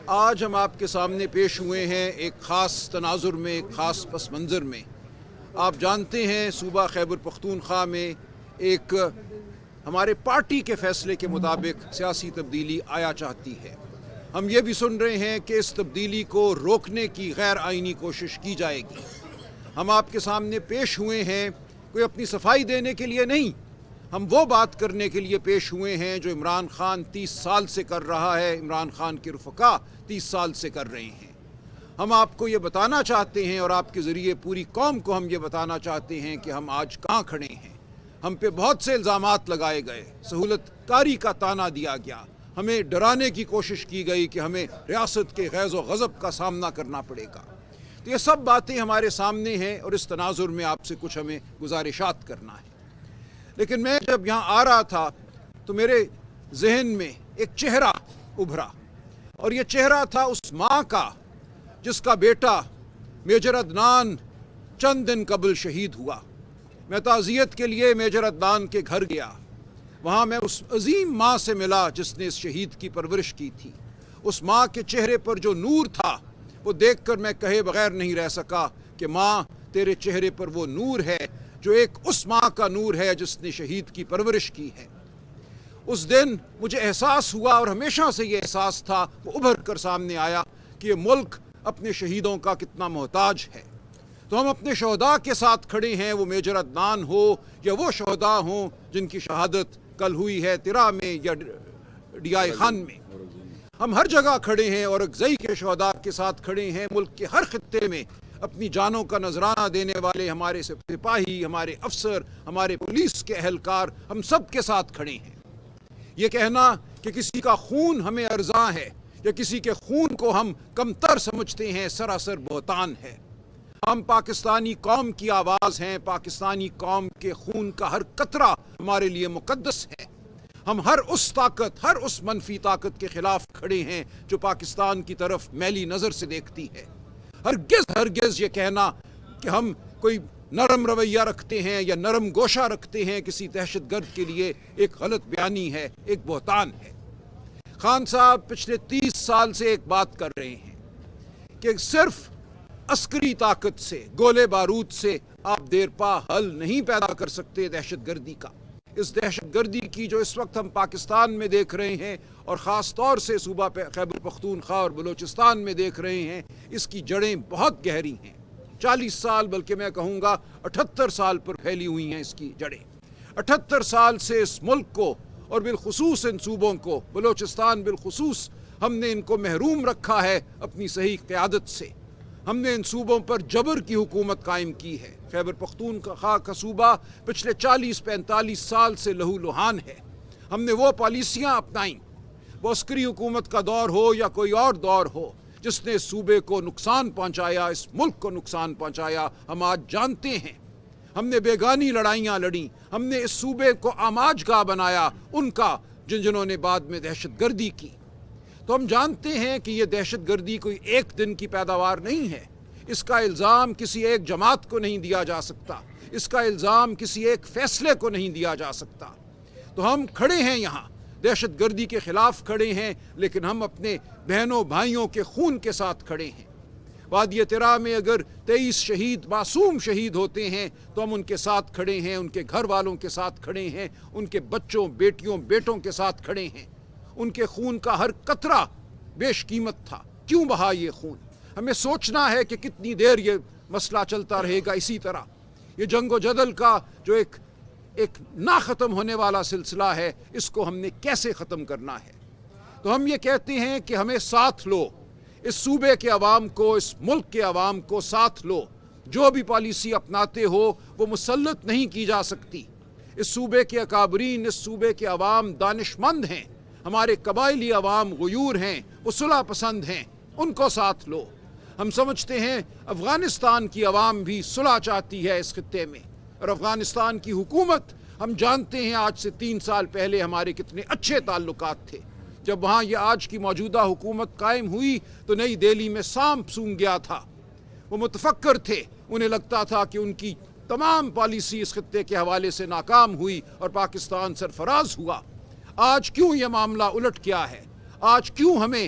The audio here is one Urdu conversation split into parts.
آج ہم آپ کے سامنے پیش ہوئے ہیں ایک خاص تناظر میں، ایک خاص پس منظر میں۔ آپ جانتے ہیں صوبہ خیبر پختونخوا میں ایک ہمارے پارٹی کے فیصلے کے مطابق سیاسی تبدیلی آیا چاہتی ہے۔ ہم یہ بھی سن رہے ہیں کہ اس تبدیلی کو روکنے کی غیر آئینی کوشش کی جائے گی۔ ہم آپ کے سامنے پیش ہوئے ہیں کوئی اپنی صفائی دینے کے لیے نہیں، ہم وہ بات کرنے کے لیے پیش ہوئے ہیں جو عمران خان 30 سال سے کر رہا ہے، عمران خان کے رفقا 30 سال سے کر رہے ہیں۔ ہم آپ کو یہ بتانا چاہتے ہیں اور آپ کے ذریعے پوری قوم کو ہم یہ بتانا چاہتے ہیں کہ ہم آج کہاں کھڑے ہیں۔ ہم پہ بہت سے الزامات لگائے گئے، سہولت کاری کا تانا دیا گیا، ہمیں ڈرانے کی کوشش کی گئی کہ ہمیں ریاست کے غیظ و غضب کا سامنا کرنا پڑے گا۔ تو یہ سب باتیں ہمارے سامنے ہیں اور اس تناظر میں آپ سے کچھ ہمیں گزارشات کرنا ہے۔ لیکن میں جب یہاں آ رہا تھا تو میرے ذہن میں ایک چہرہ ابھرا، اور یہ چہرہ تھا اس ماں کا جس کا بیٹا میجر عدنان چند دن قبل شہید ہوا۔ میں تعزیت کے لیے میجر عدنان کے گھر گیا، وہاں میں اس عظیم ماں سے ملا جس نے اس شہید کی پرورش کی تھی۔ اس ماں کے چہرے پر جو نور تھا وہ دیکھ کر میں کہے بغیر نہیں رہ سکا کہ ماں تیرے چہرے پر وہ نور ہے جو ایک اس ماں کا نور ہے جس نے شہید کی پرورش کی ہے۔ اس دن مجھے احساس ہوا، اور ہمیشہ سے یہ احساس تھا، وہ ابھر کر سامنے آیا کہ یہ ملک اپنے شہیدوں کا کتنا محتاج ہے۔ تو ہم اپنے شہداء کے ساتھ کھڑے ہیں، وہ میجر عدنان ہو یا وہ شہداء ہوں جن کی شہادت کل ہوئی ہے ترا میں یا ڈی آئی خان میں۔ ہم ہر جگہ کھڑے ہیں، اور اورکزئی کے شہداء کے ساتھ کھڑے ہیں۔ ملک کے ہر خطے میں اپنی جانوں کا نذرانہ دینے والے ہمارے سپاہی، ہمارے افسر، ہمارے پولیس کے اہلکار، ہم سب کے ساتھ کھڑے ہیں۔ یہ کہنا کہ کسی کا خون ہمیں ارزاں ہے یا کسی کے خون کو ہم کمتر سمجھتے ہیں سراسر بہتان ہے۔ ہم پاکستانی قوم کی آواز ہیں، پاکستانی قوم کے خون کا ہر قطرہ ہمارے لیے مقدس ہے۔ ہم ہر اس طاقت، ہر اس منفی طاقت کے خلاف کھڑے ہیں جو پاکستان کی طرف میلی نظر سے دیکھتی ہے۔ ہرگز یہ کہنا کہ ہم کوئی نرم رویہ رکھتے ہیں یا نرم گوشہ رکھتے ہیں کسی دہشت گرد کے لیے ایک غلط بیانی ہے، ایک بہتان ہے۔ خان صاحب پچھلے 30 سال سے ایک بات کر رہے ہیں کہ صرف عسکری طاقت سے، گولے بارود سے آپ دیر پا حل نہیں پیدا کر سکتے دہشت گردی کا۔ اس دہشت گردی کی جو اس وقت ہم پاکستان میں دیکھ رہے ہیں اور خاص طور سے صوبہ خیبر پختونخوا اور بلوچستان میں دیکھ رہے ہیں، اس کی جڑیں بہت گہری ہیں۔ 40 سال بلکہ میں کہوں گا 78 سال پر پھیلی ہوئی ہیں اس کی جڑیں۔ 78 سال سے اس ملک کو اور بالخصوص ان صوبوں کو، بلوچستان بالخصوص، ہم نے ان کو محروم رکھا ہے اپنی صحیح قیادت سے۔ ہم نے ان صوبوں پر جبر کی حکومت قائم کی ہے۔ خیبر پختونخوا کا صوبہ پچھلے 40-45 سال سے لہو لہان ہے۔ ہم نے وہ پالیسیاں اپنائیں، وہ عسکری حکومت کا دور ہو یا کوئی اور دور ہو، جس نے اس صوبے کو نقصان پہنچایا، اس ملک کو نقصان پہنچایا، ہم آج جانتے ہیں۔ ہم نے بیگانی لڑائیاں لڑیں، ہم نے اس صوبے کو آماج گاہ بنایا ان کا جنہوں نے بعد میں دہشت گردی کی۔ تو ہم جانتے ہیں کہ یہ دہشت گردی کوئی ایک دن کی پیداوار نہیں ہے۔ اس کا الزام کسی ایک جماعت کو نہیں دیا جا سکتا، اس کا الزام کسی ایک فیصلے کو نہیں دیا جا سکتا۔ تو ہم کھڑے ہیں یہاں، دہشت گردی کے خلاف کھڑے ہیں، لیکن ہم اپنے بہنوں بھائیوں کے خون کے ساتھ کھڑے ہیں۔ وادی ترا میں اگر 23 شہید، معصوم شہید ہوتے ہیں تو ہم ان کے ساتھ کھڑے ہیں، ان کے گھر والوں کے ساتھ کھڑے ہیں، ان کے بچوں، بیٹیوں، بیٹوں کے ساتھ کھڑے ہیں۔ ان کے خون کا ہر قطرہ بیش قیمت تھا۔ کیوں بہا یہ خون؟ ہمیں سوچنا ہے کہ کتنی دیر یہ مسئلہ چلتا رہے گا اسی طرح۔ یہ جنگ و جدل کا جو ایک نہ ختم ہونے والا سلسلہ ہے، اس کو ہم نے کیسے ختم کرنا ہے؟ تو ہم یہ کہتے ہیں کہ ہمیں ساتھ لو، اس صوبے کے عوام کو، اس ملک کے عوام کو ساتھ لو۔ جو بھی پالیسی اپناتے ہو وہ مسلط نہیں کی جا سکتی۔ اس صوبے کے اکابرین، اس صوبے کے عوام دانش مند ہیں، ہمارے قبائلی عوام غیور ہیں، وہ صلح پسند ہیں، ان کو ساتھ لو۔ ہم سمجھتے ہیں افغانستان کی عوام بھی صلح چاہتی ہے اس خطے میں، اور افغانستان کی حکومت، ہم جانتے ہیں آج سے 3 سال پہلے ہمارے کتنے اچھے تعلقات تھے۔ جب وہاں یہ آج کی موجودہ حکومت قائم ہوئی تو نئی دہلی میں سانپ سونگ گیا تھا۔ وہ متفکر تھے، انہیں لگتا تھا کہ ان کی تمام پالیسی اس خطے کے حوالے سے ناکام ہوئی اور پاکستان سرفراز ہوا۔ آج کیوں یہ معاملہ الٹ گیا ہے؟ آج کیوں ہمیں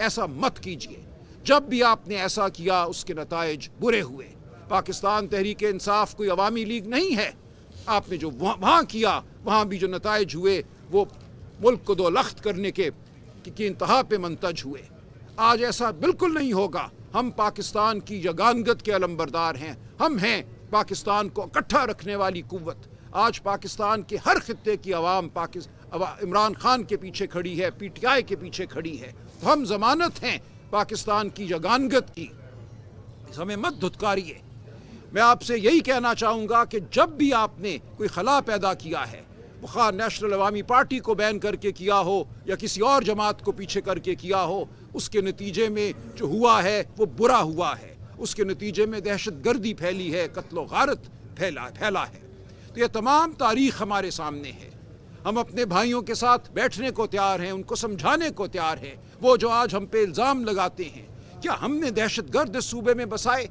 ایسا مت کیجیے. جب بھی آپ نے ایسا کیا اس کے نتائج برے ہوئے. پاکستان تحریک انصاف کوئی عوامی لیگ نہیں ہے. آپ نے جو وہاں کیا وہاں بھی جو نتائج ہوئے وہ ملک کو دو لخت کرنے کے انتہا پہ منتج ہوئے. آج ایسا بالکل نہیں ہوگا. ہم پاکستان کی یگانگت کے علمبردار ہیں. ہم ہیں پاکستان کو اکٹھا رکھنے والی قوت. آج پاکستان کے ہر خطے کی عوام عمران خان کے پیچھے کھڑی ہے, پی ٹی آئی کے پیچھے کھڑی ہے. تو ہم ضمانت ہیں پاکستان کی یگانگت کی. ہمیں مت دھتکاریے. میں آپ سے یہی کہنا چاہوں گا کہ جب بھی آپ نے کوئی خلا پیدا کیا ہے, خواہ نیشنل عوامی پارٹی کو بین کر کے کیا ہو یا کسی اور جماعت کو پیچھے کر کے کیا ہو, اس کے نتیجے میں جو ہوا ہے وہ برا ہوا ہے. اس کے نتیجے میں دہشت گردی پھیلی ہے, قتل و غارت پھیلا ہے. تو یہ تمام تاریخ ہمارے سامنے ہے. ہم اپنے بھائیوں کے ساتھ بیٹھنے کو تیار ہیں, ان کو سمجھانے کو تیار ہیں. وہ جو آج ہم پہ الزام لگاتے ہیں, کیا ہم نے دہشت گرد اس صوبے میں بسائے؟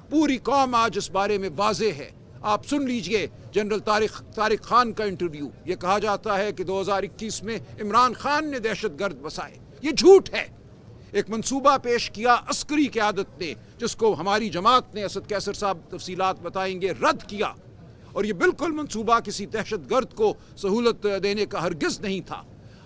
پوری قوم آج اس بارے میں واضح ہے. آپ سن لیجئے جنرل طارق خان کا انٹرویو. یہ کہا جاتا ہے کہ 2021 میں عمران خان نے دہشت گرد بسائے. یہ جھوٹ ہے. ایک منصوبہ پیش کیا عسکری قیادت نے, جس کو ہماری جماعت نے, اسد کیسر صاحب تفصیلات بتائیں گے, رد کیا. اور یہ بالکل منصوبہ کسی دہشت گرد کو سہولت دینے کا ہرگز نہیں تھا.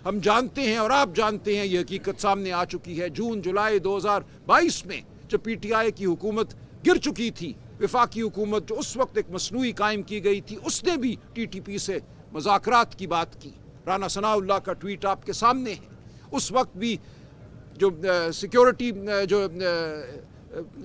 ہم جانتے ہیں اور آپ جانتے ہیں, یہ حقیقت سامنے آ چکی ہے. جون جولائی 2022 میں جب پی ٹی آئی کی حکومت گر چکی تھی, وفاقی حکومت جو اس وقت ایک مصنوعی قائم کی گئی تھی, اس نے بھی ٹی ٹی پی سے مذاکرات کی بات کی. رانا ثناء اللہ کا ٹویٹ آپ کے سامنے ہے. اس وقت بھی جو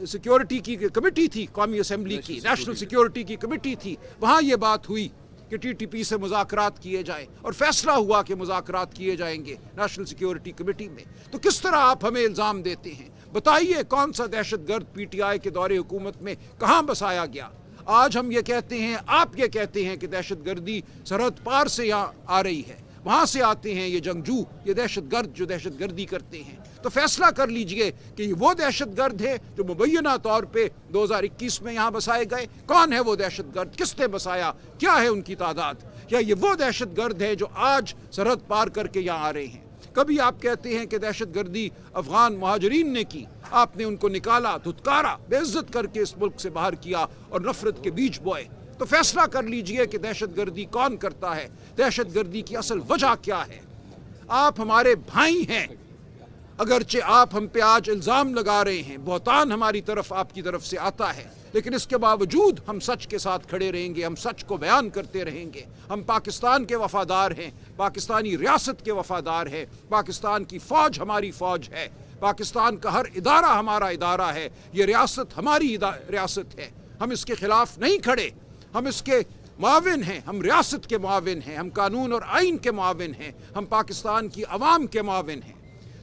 سیکیورٹی کی کمیٹی تھی, قومی اسمبلی کی نیشنل سیکیورٹی کی کمیٹی تھی, وہاں یہ بات ہوئی کہ ٹی ٹی پی سے مذاکرات کیے جائیں, اور فیصلہ ہوا کہ مذاکرات کیے جائیں گے نیشنل سیکیورٹی کمیٹی میں. تو کس طرح آپ ہمیں الزام دیتے ہیں؟ بتائیے کون سا دہشت گرد پی ٹی آئی کے دور حکومت میں کہاں بسایا گیا؟ آج ہم یہ کہتے ہیں, آپ یہ کہتے ہیں کہ دہشت گردی سرحد پار سے یہاں آ رہی ہے, وہاں سے آتے ہیں یہ جنگجو, یہ دہشت گرد جو دہشت گردی کرتے ہیں. تو فیصلہ کر لیجئے کہ یہ وہ دہشت گرد ہے جو مبینہ طور پہ 2021 میں یہاں بسائے گئے. کون ہے وہ دہشت گرد؟ کس نے بسایا؟ کیا ہے ان کی تعداد؟ یا یہ وہ دہشت گرد ہے جو آج سرحد پار کر کے یہاں آ رہے ہیں؟ کبھی آپ کہتے ہیں کہ دہشت گردی افغان مہاجرین نے کی, آپ نے ان کو نکالا, دھتکارا, بے عزت کر کے اس ملک سے باہر کیا اور نفرت کے بیج بوئے. تو فیصلہ کر لیجئے کہ دہشت گردی کون کرتا ہے, دہشت گردی کی اصل وجہ کیا ہے. آپ ہمارے بھائی ہیں, اگرچہ آپ ہم پہ آج الزام لگا رہے ہیں, بہتان ہماری طرف آپ کی طرف سے آتا ہے, لیکن اس کے باوجود ہم سچ کے ساتھ کھڑے رہیں گے, ہم سچ کو بیان کرتے رہیں گے. ہم پاکستان کے وفادار ہیں, پاکستانی ریاست کے وفادار ہیں, پاکستان کی فوج ہماری فوج ہے, پاکستان کا ہر ادارہ ہمارا ادارہ ہے, یہ ریاست ہماری ریاست ہے. ہم اس کے خلاف نہیں کھڑے, ہم اس کے معاون ہیں, ہم ریاست کے معاون ہیں, ہم قانون اور آئین کے معاون ہیں, ہم پاکستان کی عوام کے معاون ہیں.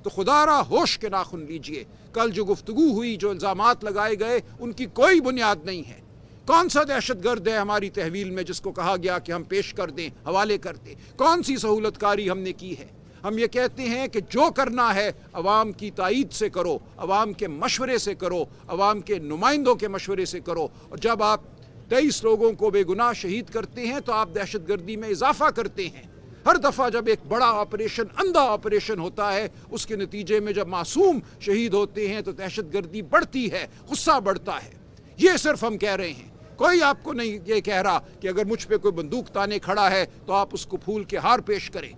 تو خدا را ہوش کے ناخن لیجئے. کل جو گفتگو ہوئی, جو الزامات لگائے گئے, ان کی کوئی بنیاد نہیں ہے. کون سا دہشت گرد ہے ہماری تحویل میں جس کو کہا گیا کہ ہم پیش کر دیں, حوالے کر دیں؟ کون سی سہولت کاری ہم نے کی ہے؟ ہم یہ کہتے ہیں کہ جو کرنا ہے عوام کی تائید سے کرو, عوام کے مشورے سے کرو, عوام کے نمائندوں کے مشورے سے کرو. اور جب آپ 23 لوگوں کو بے گناہ شہید کرتے ہیں تو آپ دہشت گردی میں اضافہ کرتے ہیں. ہر دفعہ جب ایک بڑا آپریشن, اندھا آپریشن ہوتا ہے, اس کے نتیجے میں جب معصوم شہید ہوتے ہیں تو دہشت گردی بڑھتی ہے, غصہ بڑھتا ہے. یہ صرف ہم کہہ رہے ہیں. کوئی آپ کو نہیں یہ کہہ رہا کہ اگر مجھ پہ کوئی بندوق تانے کھڑا ہے تو آپ اس کو پھول کے ہار پیش کریں.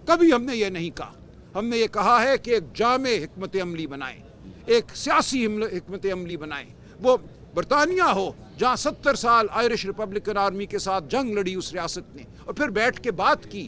کبھی ہم نے یہ نہیں کہا. ہم نے یہ کہا ہے کہ ایک جامع حکمت عملی بنائیں, ایک سیاسی حکمت عملی بنائیں. وہ برطانیہ ہو جہاں 70 سال آئرش ریپبلکن آرمی کے ساتھ جنگ لڑی اس ریاست نے, اور پھر بیٹھ کے بات کی,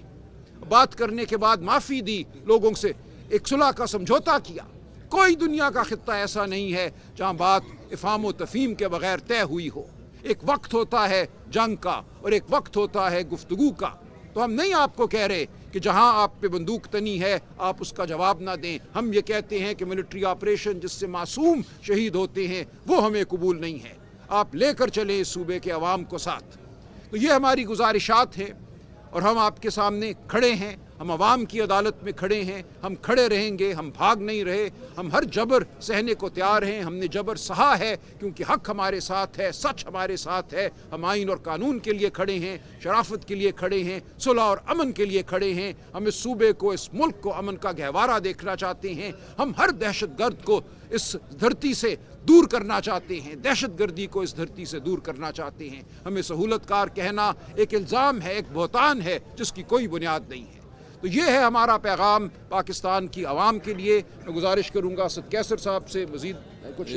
بات کرنے کے بعد معافی دی, لوگوں سے ایک صلح کا سمجھوتا کیا. کوئی دنیا کا خطہ ایسا نہیں ہے جہاں بات افہام و تفہیم کے بغیر طے ہوئی ہو. ایک وقت ہوتا ہے جنگ کا اور ایک وقت ہوتا ہے گفتگو کا. تو ہم نہیں آپ کو کہہ رہے کہ جہاں آپ پہ بندوق تنی ہے آپ اس کا جواب نہ دیں. ہم یہ کہتے ہیں کہ ملٹری آپریشن جس سے معصوم شہید ہوتے ہیں وہ ہمیں قبول نہیں ہے. آپ لے کر چلیں اس صوبے کے عوام کو ساتھ. تو یہ ہماری گزارشات ہیں اور ہم آپ کے سامنے کھڑے ہیں. ہم عوام کی عدالت میں کھڑے ہیں، ہم کھڑے رہیں گے، ہم بھاگ نہیں رہے، ہم ہر جبر سہنے کو تیار ہیں، ہم نے جبر سہا ہے کیونکہ حق ہمارے ساتھ ہے، سچ ہمارے ساتھ ہے، ہم آئین اور قانون کے لیے کھڑے ہیں، شرافت کے لیے کھڑے ہیں، صلح اور امن کے لیے کھڑے ہیں، ہم اس صوبے کو، اس ملک کو امن کا گہوارہ دیکھنا چاہتے ہیں، ہم ہر دہشت گرد کو اس دھرتی سے دور کرنا چاہتے ہیں، دہشت گردی کو اس دھرتی سے دور کرنا چاہتے ہیں۔ ہمیں سہولت کار کہنا ایک الزام ہے، ایک بہتان ہے جس کی کوئی بنیاد نہیں ہے۔ تو یہ ہے ہمارا پیغام پاکستان کی عوام کے لیے۔ میں گزارش کروں گا اسد کیسر صاحب سے مزید کچھ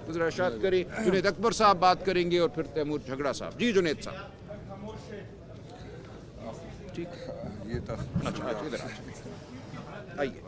گزارشات کریں، جنید اکبر صاحب بات کریں گے اور پھر تیمور جھگڑا صاحب۔ جی جنید صاحب ٹھیک، اچھا ادھر آئیے۔